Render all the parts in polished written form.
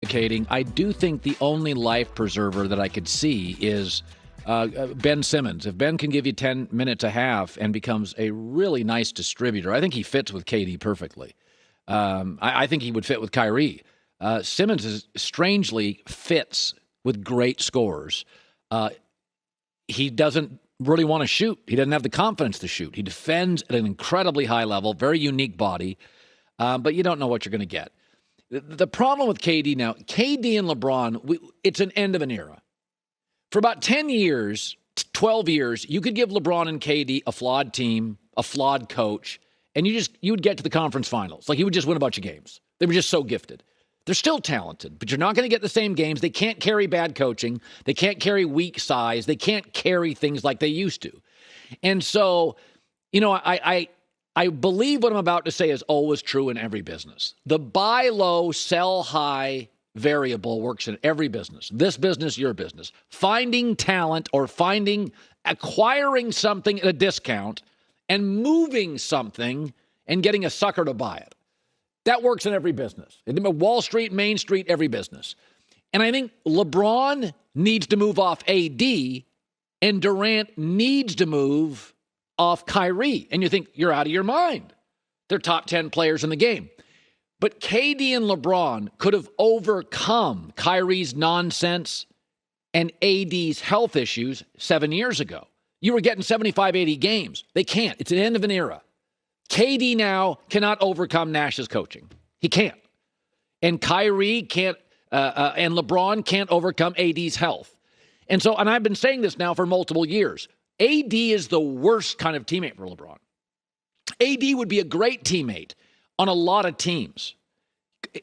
advocating. I do think the only life preserver that I could see is Ben Simmons. If Ben can give you 10 minutes a half and becomes a really nice distributor, I think he fits with KD perfectly. I think he would fit with Kyrie. Simmons strangely fits with great scorers. He doesn't really want to shoot. He doesn't have the confidence to shoot. He defends at an incredibly high level, very unique body, but you don't know what you're going to get. The problem with KD now, KD and LeBron, it's an end of an era. For about 10 years, 12 years, you could give LeBron and KD a flawed team, a flawed coach, and you would get to the conference finals. Like, you would just win a bunch of games. They were just so gifted. They're still talented, but you're not going to get the same games. They can't carry bad coaching. They can't carry weak size. They can't carry things like they used to. And so, I believe what I'm about to say is always true in every business. The buy low, sell high variable works in every business. This business, your business. Finding talent or acquiring something at a discount and moving something and getting a sucker to buy it. That works in every business. In Wall Street, Main Street, every business. And I think LeBron needs to move off AD and Durant needs to move off Kyrie. And you think, you're out of your mind. They're top 10 players in the game. But KD and LeBron could have overcome Kyrie's nonsense and AD's health issues 7 years ago. You were getting 75, 80 games. They can't. It's the end of an era. KD now cannot overcome Nash's coaching. He can't. And Kyrie can't, and LeBron can't overcome AD's health. And I've been saying this now for multiple years. AD is the worst kind of teammate for LeBron. AD would be a great teammate on a lot of teams.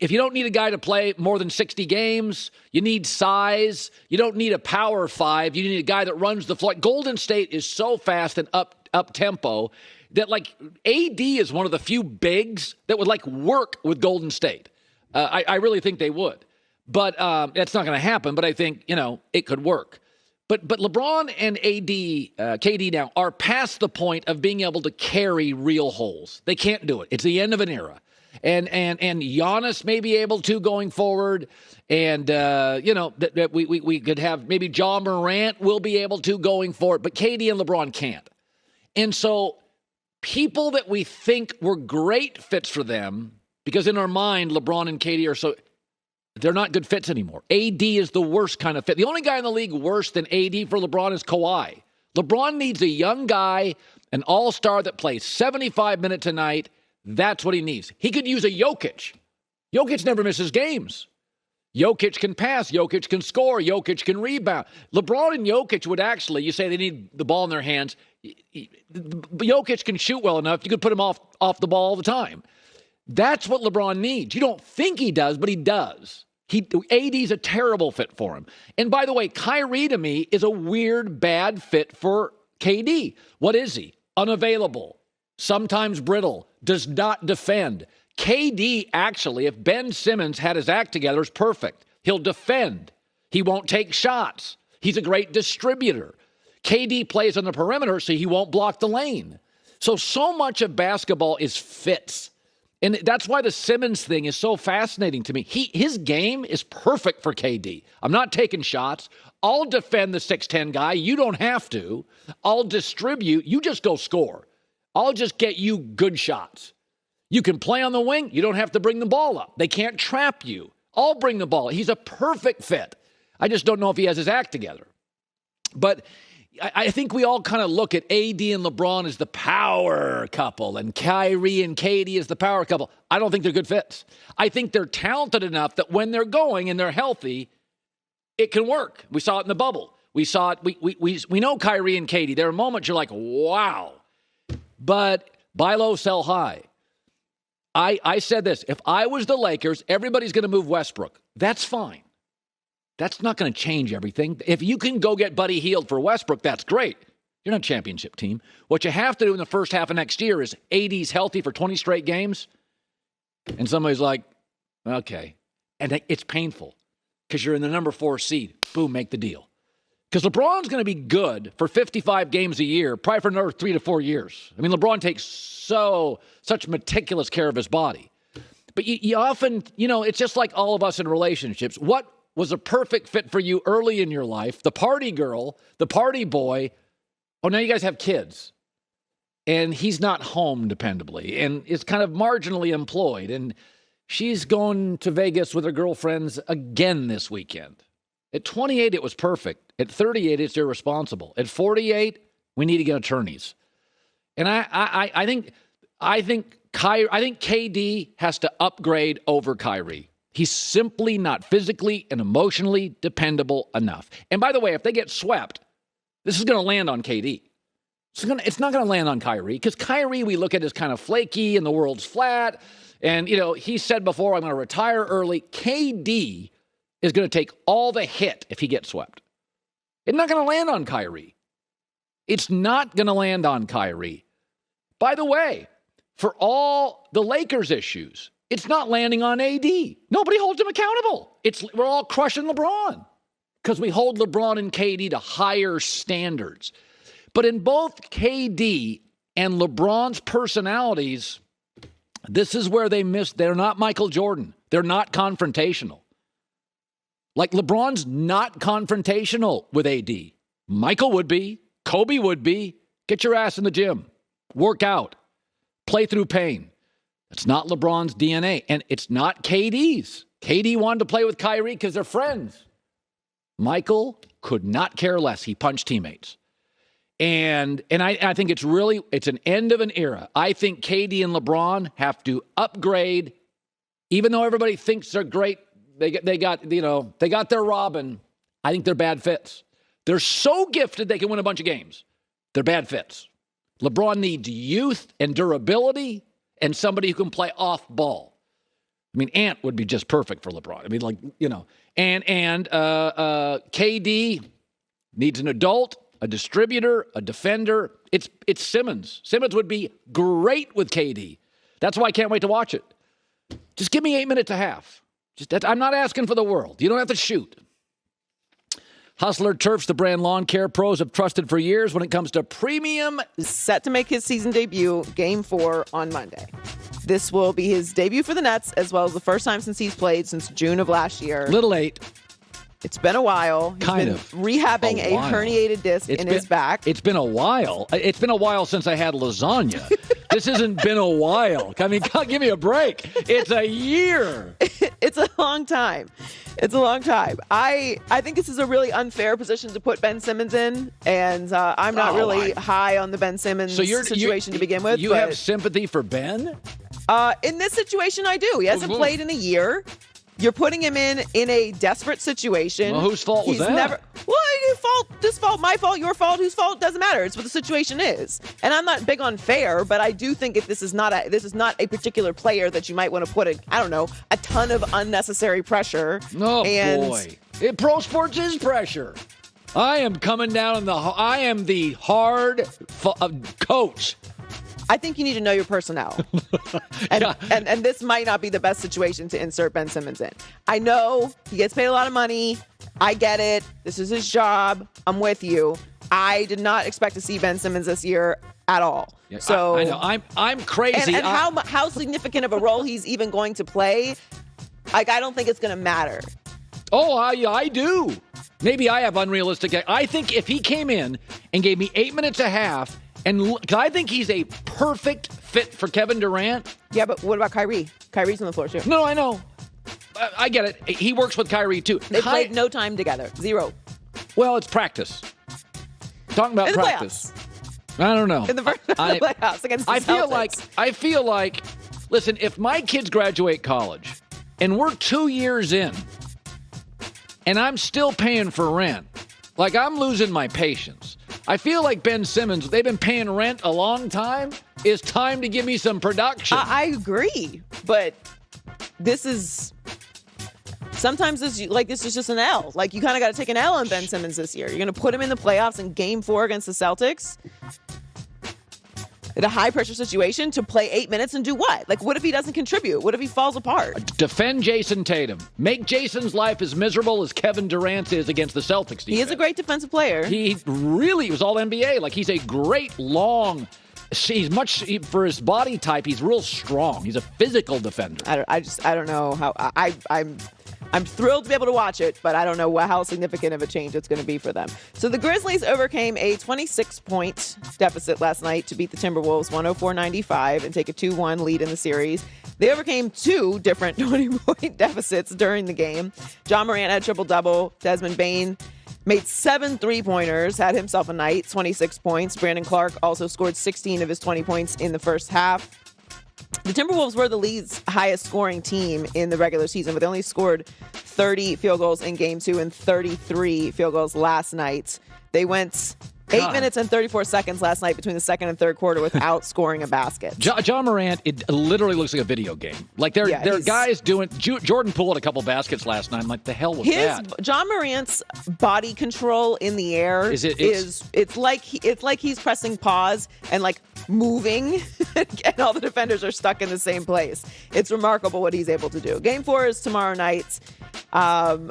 If you don't need a guy to play more than 60 games, you need size. You don't need a power five. You need a guy that runs the floor. Golden State is so fast and up tempo that, like, AD is one of the few bigs that would, like, work with Golden State. I really think they would. But that's not going to happen. But I think, it could work. But LeBron and KD now are past the point of being able to carry real holes. They can't do it. It's the end of an era. And Giannis may be able to going forward. And, that we could have maybe John Morant will be able to going forward. But KD and LeBron can't. And so people that we think were great fits for them, because in our mind, LeBron and KD are so... They're not good fits anymore. AD is the worst kind of fit. The only guy in the league worse than AD for LeBron is Kawhi. LeBron needs a young guy, an all-star that plays 75 minutes a night. That's what he needs. He could use a Jokic. Jokic never misses games. Jokic can pass. Jokic can score. Jokic can rebound. LeBron and Jokic would actually, you say they need the ball in their hands. Jokic can shoot well enough. You could put him off the ball all the time. That's what LeBron needs. You don't think he does, but he does. AD's a terrible fit for him. And by the way, Kyrie to me is a weird, bad fit for KD. What is he? Unavailable, sometimes brittle, does not defend. KD actually, if Ben Simmons had his act together, is perfect. He'll defend. He won't take shots. He's a great distributor. KD plays on the perimeter, so he won't block the lane. So much of basketball is fits. And that's why the Simmons thing is so fascinating to me. His game is perfect for KD. I'm not taking shots. I'll defend the 6'10 guy. You don't have to. I'll distribute. You just go score. I'll just get you good shots. You can play on the wing. You don't have to bring the ball up. They can't trap you. I'll bring the ball. He's a perfect fit. I just don't know if he has his act together. But I think we all kind of look at AD and LeBron as the power couple and Kyrie and KD as the power couple. I don't think they're good fits. I think they're talented enough that when they're going and they're healthy, it can work. We saw it in the bubble. We saw it. We know Kyrie and KD. There are moments you're like, wow. But buy low, sell high. I said this. If I was the Lakers, everybody's going to move Westbrook. That's fine. That's not going to change everything. If you can go get Buddy Hield for Westbrook, that's great. You're not a championship team. What you have to do in the first half of next year is AD's healthy for 20 straight games. And somebody's like, okay. And it's painful because you're in the number 4 seed. Boom, make the deal. Because LeBron's going to be good for 55 games a year, probably for another 3 to 4 years. I mean, LeBron takes such meticulous care of his body. But you often, it's just like all of us in relationships. What was a perfect fit for you early in your life? The party girl, the party boy. Oh, now you guys have kids. And he's not home dependably and is kind of marginally employed. And she's going to Vegas with her girlfriends again this weekend. At 28, it was perfect. At 38, it's irresponsible. At 48, we need to get attorneys. And I think KD has to upgrade over Kyrie. He's simply not physically and emotionally dependable enough. And by the way, if they get swept, this is going to land on KD. It's not going to land on Kyrie, because Kyrie we look at as kind of flaky and the world's flat. And, he said before, I'm going to retire early. KD is going to take all the hit if he gets swept. It's not going to land on Kyrie. It's not going to land on Kyrie. By the way, for all the Lakers issues, it's not landing on AD. Nobody holds him accountable. We're all crushing LeBron because we hold LeBron and KD to higher standards. But in both KD and LeBron's personalities, this is where they miss. They're not Michael Jordan. They're not confrontational. Like LeBron's not confrontational with AD. Michael would be. Kobe would be. Get your ass in the gym. Work out. Play through pain. It's not LeBron's DNA. And it's not KD's. KD wanted to play with Kyrie because they're friends. Michael could not care less. He punched teammates. And I think it's an end of an era. I think KD and LeBron have to upgrade, even though everybody thinks they're great. They got their Robin. I think they're bad fits. They're so gifted they can win a bunch of games. They're bad fits. LeBron needs youth and durability and somebody who can play off ball. I mean, Ant would be just perfect for LeBron. I mean, and KD needs an adult, a distributor, a defender. It's Simmons. Simmons would be great with KD. That's why I can't wait to watch it. Just give me 8 minutes a half. I'm not asking for the world. You don't have to shoot. Hustler Turfs, the brand lawn care pros have trusted for years when it comes to premium. Set to make his season debut, Game 4 on Monday. This will be his debut for the Nets, as well as the first time since he's played since June of last year. Little late. It's been a while. He's been rehabbing a herniated disc in his back. It's been a while. It's been a while since I had lasagna. This hasn't been a while. I mean, give me a break. It's a year. It's a long time. It's a long time. I think this is a really unfair position to put Ben Simmons in, and I'm not really high on the Ben Simmons situation to begin with. You have sympathy for Ben? In this situation, I do. He hasn't played in a year. You're putting him in a desperate situation. Well, whose fault was that? This fault, my fault, your fault, whose fault, doesn't matter. It's what the situation is. And I'm not big on fair, but I do think if this is not a particular player that you might want to put a ton of unnecessary pressure. Oh, boy. Pro sports is pressure. I am coming down I am the hard coach. I think you need to know your personnel. And this might not be the best situation to insert Ben Simmons in. I know he gets paid a lot of money. I get it. This is his job. I'm with you. I did not expect to see Ben Simmons this year at all. Yeah, so I know. I'm crazy. And how significant of a role he's even going to play, I don't think it's going to matter. Oh, I do. Maybe I have unrealistic. I think if he came in and gave me 8 minutes a half, and I think he's a perfect fit for Kevin Durant. Yeah, but what about Kyrie? Kyrie's on the floor, too. No, I know. I get it. He works with Kyrie, too. They played no time together. Zero. Well, it's practice. Talking about practice. Playoffs. I don't know. In the playoffs against the Celtics. I feel like, listen, if my kids graduate college and we're 2 years in and I'm still paying for rent, like I'm losing my patience. I feel like Ben Simmons, they've been paying rent a long time. It's time to give me some production. I agree, but sometimes this is just an L. Like, you kind of got to take an L on Ben Simmons this year. You're going to put him in the playoffs in Game 4 against the Celtics in a high-pressure situation to play 8 minutes and do what? Like, what if he doesn't contribute? What if he falls apart? Defend Jason Tatum. Make Jason's life as miserable as Kevin Durant's is against the Celtics defense. He is a great defensive player. He really was all NBA. Like, he's a great, long, He's much for his body type. He's real strong. He's a physical defender. I don't know how I'm thrilled to be able to watch it, but I don't know how significant of a change it's going to be for them. So the Grizzlies overcame a 26-point deficit last night to beat the Timberwolves 104-95 and take a 2-1 lead in the series. They overcame two different 20-point deficits during the game. John Morant had a triple-double. Desmond Bane made 7 3-pointers, had himself a night, 26 points. Brandon Clark also scored 16 of his 20 points in the first half. The Timberwolves were the league's highest scoring team in the regular season, but they only scored 30 field goals in game 2 and 33 field goals last night. They went 8 minutes and 34 seconds last night between the second and third quarter without scoring a basket. John Morant, it literally looks like a video game. Like there are guys doing. Jordan pulled a couple baskets last night. I'm like, the hell was that? John Morant's body control in the air it's like he's pressing pause and like moving, and all the defenders are stuck in the same place. It's remarkable what he's able to do. Game 4 is tomorrow night. I'm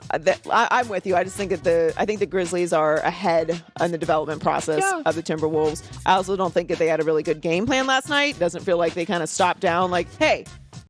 with you. I just think the Grizzlies are ahead in the development process of the Timberwolves. I also don't think that they had a really good game plan last night. Doesn't feel like they kind of stopped down like, hey,